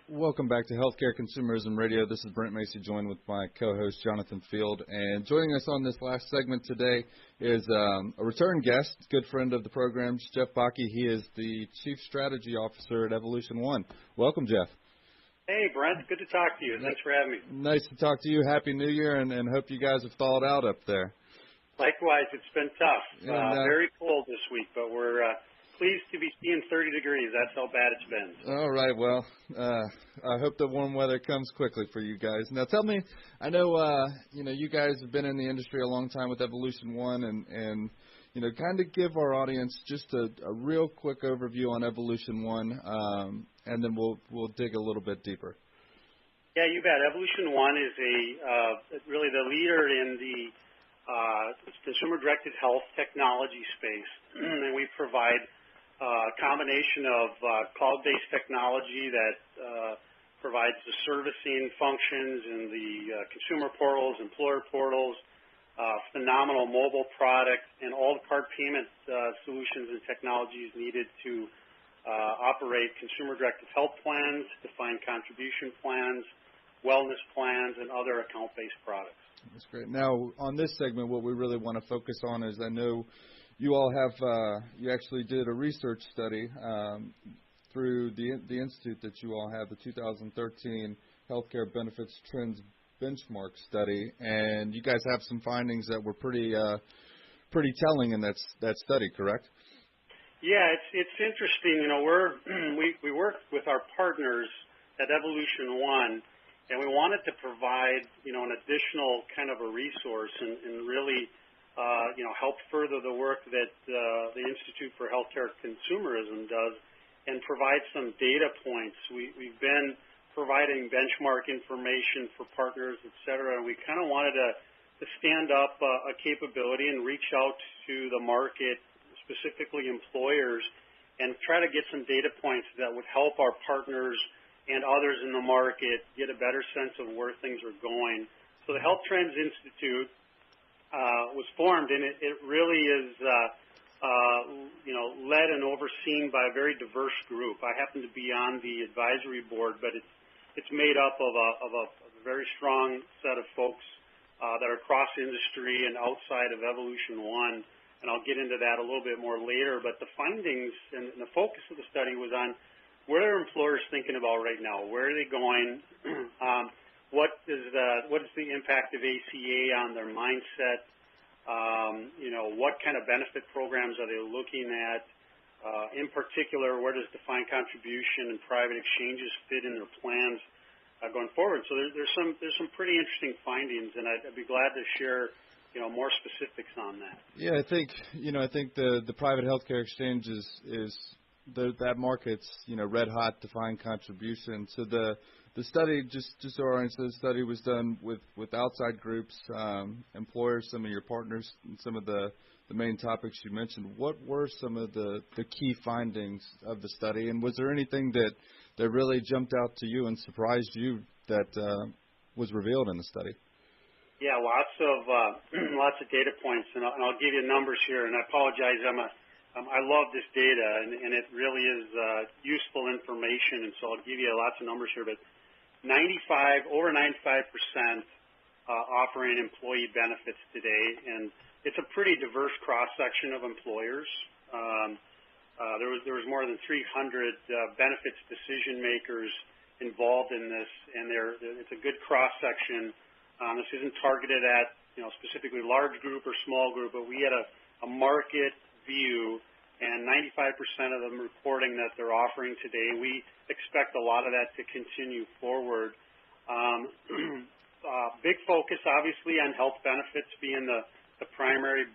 Welcome back to Healthcare Consumerism Radio. This is Brent Macy, joined with my co-host Jonathan Field. And joining us on this last segment today is a return guest, good friend of the program's Jeff Bakke. He is the Chief Strategy Officer at Evolution1. Welcome, Jeff. Hey, Brent. Good to talk to you. Thanks for having me. Nice to talk to you. Happy New Year, and hope you guys have thawed out up there. Likewise, it's been tough. Very cold this week, but we're pleased to be seeing 30 degrees. That's how bad it's been. All right. Well, I hope the warm weather comes quickly for you guys. Now, tell me, I know, you guys have been in the industry a long time with Evolution1, and kind of give our audience just a real quick overview on Evolution1, and then we'll dig a little bit deeper. Yeah, you bet. Evolution1 is really the leader in the consumer-directed health technology space, and we provide a combination of cloud-based technology that provides the servicing functions in the consumer portals, employer portals, phenomenal mobile product, and all the card payment solutions and technologies needed to operate consumer-directed health plans, defined contribution plans, wellness plans, and other account-based products. That's great. Now, on this segment, what we really want to focus on is, I know you all have, you actually did a research study through the institute that you all have, the 2013 Healthcare Benefits Trends Benchmark Study, and you guys have some findings that were pretty telling in that study, correct? Yeah, it's interesting. We work with our partners at Evolution1, and we wanted to provide an additional kind of a resource and really help further the work that the Institute for Healthcare Consumerism does and provide some data points. We've been providing benchmark information for partners, et cetera, and we kind of wanted to stand up a capability and reach out to the market, specifically employers, and try to get some data points that would help our partners and others in the market get a better sense of where things are going. So the Health Trends Institute was formed, and it really is led and overseen by a very diverse group. I happen to be on the advisory board, but it's made up of a very strong set of folks that are cross industry and outside of Evolution1, and I'll get into that a little bit more later. But the findings and the focus of the study was on what are employers thinking about right now? Where are they going? What is the impact of ACA on their mindset? What kind of benefit programs are they looking at? In particular, where does defined contribution and private exchanges fit in their plans going forward? So there's some pretty interesting findings, and I'd be glad to share more specifics on that. Yeah, I think the private healthcare exchange is that market's red hot, defined contribution. So the study, just so our audience, the study was done with outside groups, employers, some of your partners, and some of the main topics you mentioned. What were some of the key findings of the study, and was there anything that really jumped out to you and surprised you that was revealed in the study? Yeah, lots of data points, and I'll give you numbers here. And I apologize, I love this data, and it really is useful information, and so I'll give you lots of numbers here. But over 95% offering employee benefits today, and it's a pretty diverse cross-section of employers. There was more than 300 benefits decision makers involved in this, and it's a good cross-section. This isn't targeted at specifically large group or small group, but we had a market view, and 95% of them reporting that they're offering today. We expect a lot of that to continue forward. Big focus, obviously, on health benefits being the primary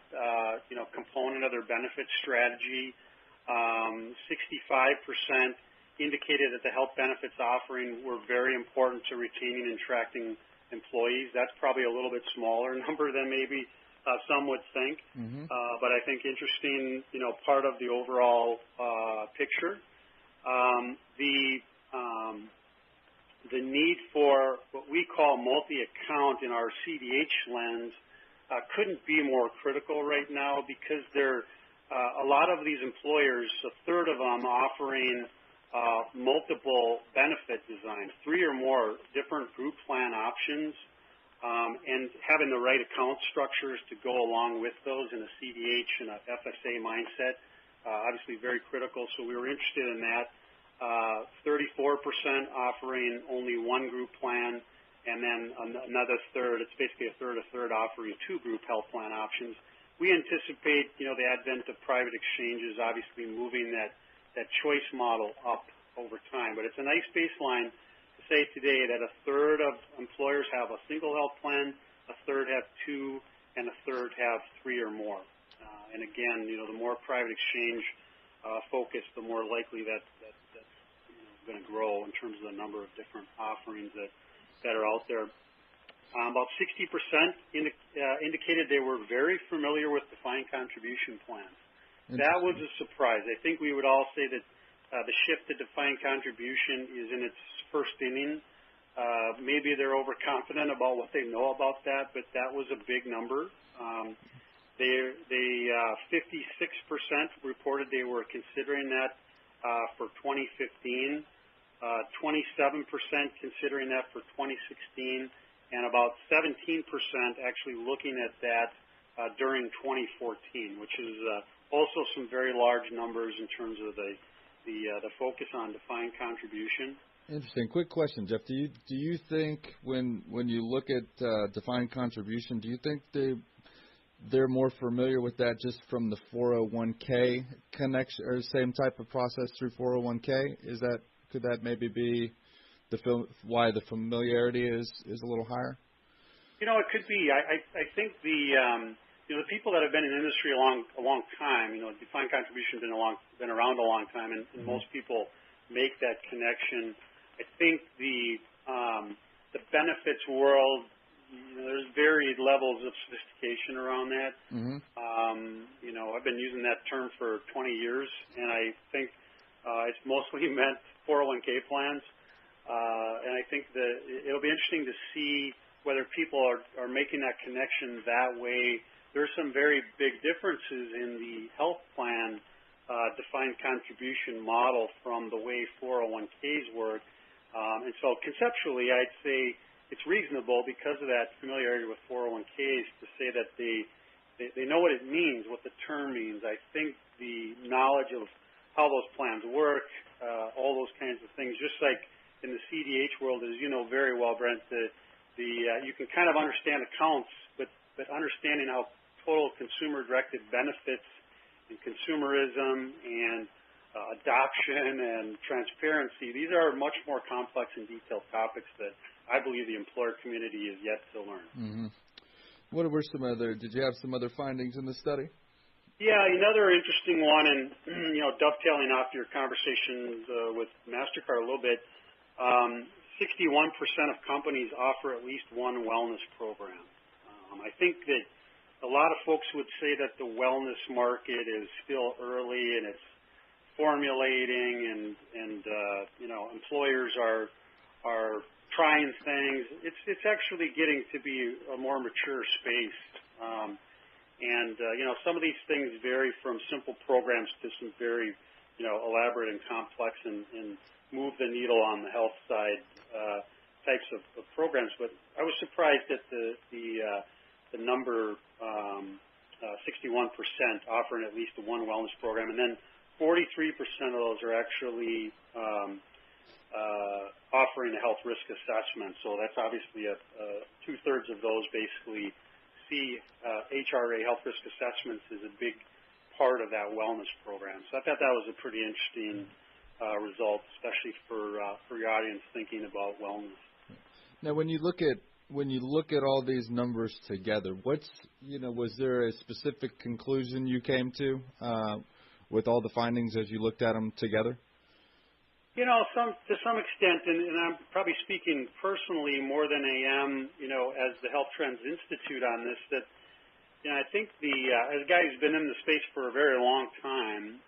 component of their benefit strategy. 65% indicated that the health benefits offering were very important to retaining and attracting employees. That's probably a little bit smaller number than maybe some would think, but I think interesting, part of the overall picture. The need for what we call multi-account in our CDH lens couldn't be more critical right now, because a lot of these employers, a third of them offering multiple benefit designs, 3 or more different group plan options, and having the right account structures to go along with those in a CDH and a FSA mindset, obviously very critical. So we were interested in that. 34% offering only one group plan, and then another third, it's basically a third offering 2 group health plan options. We anticipate, the advent of private exchanges obviously moving that choice model up over time. But it's a nice baseline to say today that a third of employers have a single health plan, a third have 2, and a third have 3 or more. And again, the more private exchange focus, the more likely that's going to grow in terms of the number of different offerings that are out there. About 60% indicated they were very familiar with defined contribution plans. That was a surprise. I think we would all say that the shift to defined contribution is in its first inning. Maybe they're overconfident about what they know about that, but that was a big number. 56% reported they were considering that for 2015, 27% considering that for 2016, and about 17% actually looking at that during 2014, which is also some very large numbers in terms of the focus on defined contribution. Interesting. Quick question, Jeff. Do you think when you look at defined contribution, do you think they're more familiar with that just from the 401k connection or same type of process through 401k? Could that maybe be why the familiarity is a little higher? It could be. I think the people that have been in the industry a long time, defined contribution has been around a long time, and most people make that connection. I think the benefits world, there's varied levels of sophistication around that. Mm-hmm. I've been using that term for 20 years, and I think it's mostly meant 401k plans. And I think that it'll be interesting to see whether people are making that connection that way. There's some very big differences in the health plan defined contribution model from the way 401ks work. And so conceptually, I'd say it's reasonable because of that familiarity with 401ks to say that they know what it means, what the term means. I think the knowledge of how those plans work, all those kinds of things, just like in the CDH world, as you know very well, Brent, you can kind of understand accounts, but understanding how total consumer-directed benefits and consumerism and adoption and transparency, these are much more complex and detailed topics that I believe the employer community is yet to learn. Mm-hmm. What were did you have some other findings in the study? Yeah, another interesting one, and dovetailing off your conversations with MasterCard a little bit, 61% of companies offer at least one wellness program. I think that a lot of folks would say that the wellness market is still early and it's formulating, and employers are trying things. It's actually getting to be a more mature space, and some of these things vary from simple programs to some very elaborate and complex and move the needle on the health side types of programs. But I was surprised at the number 61% offering at least one wellness program, and then 43% of those are actually offering a health risk assessment. So that's obviously two-thirds of those basically see HRA health risk assessments as a big part of that wellness program. So I thought that was a pretty interesting result, especially for your audience thinking about wellness. Now, when you look at all these numbers together, was there a specific conclusion you came to with all the findings as you looked at them together? To some extent, and I'm probably speaking personally more than I am, as the Health Trends Institute on this, that I think as a guy who's been in the space for a very long time,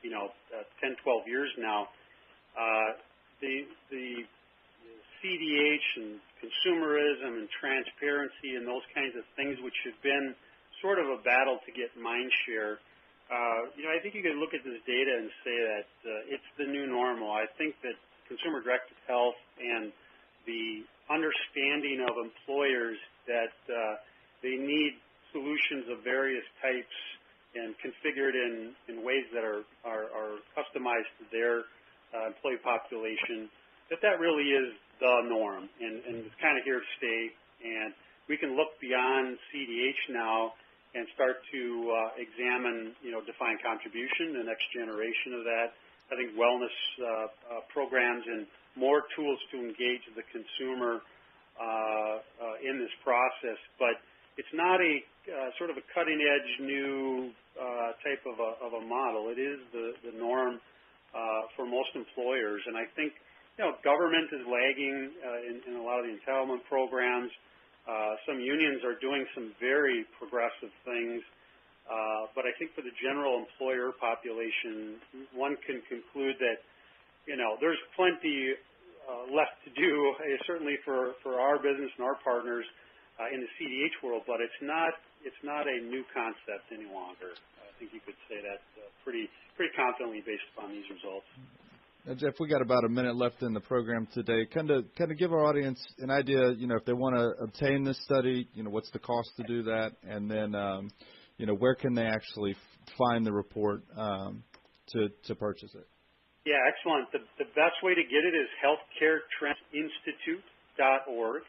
10, 12 years now, the CDH and consumerism and transparency and those kinds of things, which have been sort of a battle to get mind share, I think you could look at this data and say that it's the new normal. I think that consumer-directed health and the understanding of employers that they need solutions of various types and configured in ways that are customized to their employee population, that really is the norm, and it's kind of here to stay. And we can look beyond CDH now and start to examine, defined contribution, the next generation of that. I think wellness programs and more tools to engage the consumer in this process. But it's not a sort of a cutting-edge new type of a model. It is the norm for most employers. And I think, government is lagging in a lot of the entitlement programs. Some unions are doing some very progressive things, but I think for the general employer population, one can conclude that, there's plenty left to do, certainly for our business and our partners in the CDH world, but it's not a new concept any longer. I think you could say that pretty confidently based upon these results. Now, Jeff, we got about a minute left in the program today. Kind of give our audience an idea, if they want to obtain this study, what's the cost to do that, and then, where can they actually find the report to purchase it? Yeah, excellent. The best way to get it is healthcaretrendsinstitute.org,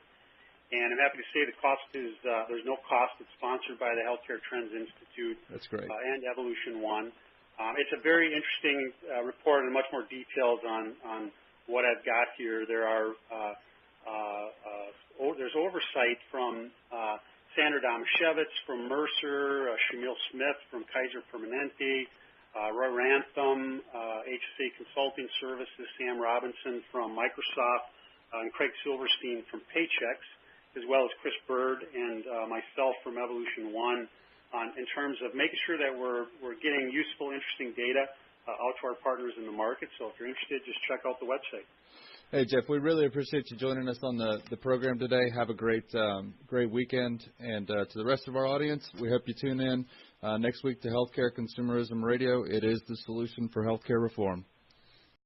and I'm happy to say the cost is there's no cost. It's sponsored by the Healthcare Trends Institute. That's great. And Evolution1. It's a very interesting report and much more details on what I've got here. There's oversight from Sandra Domashevitz from Mercer, Shamil Smith from Kaiser Permanente, Roy Rantham, HSA Consulting Services, Sam Robinson from Microsoft, and Craig Silverstein from Paychex, as well as Chris Bird and myself from Evolution1. In terms of making sure that we're getting useful, interesting data out to our partners in the market. So if you're interested, just check out the website. Hey, Jeff, we really appreciate you joining us on the program today. Have a great weekend. And to the rest of our audience, we hope you tune in next week to Healthcare Consumerism Radio. It is the solution for healthcare reform.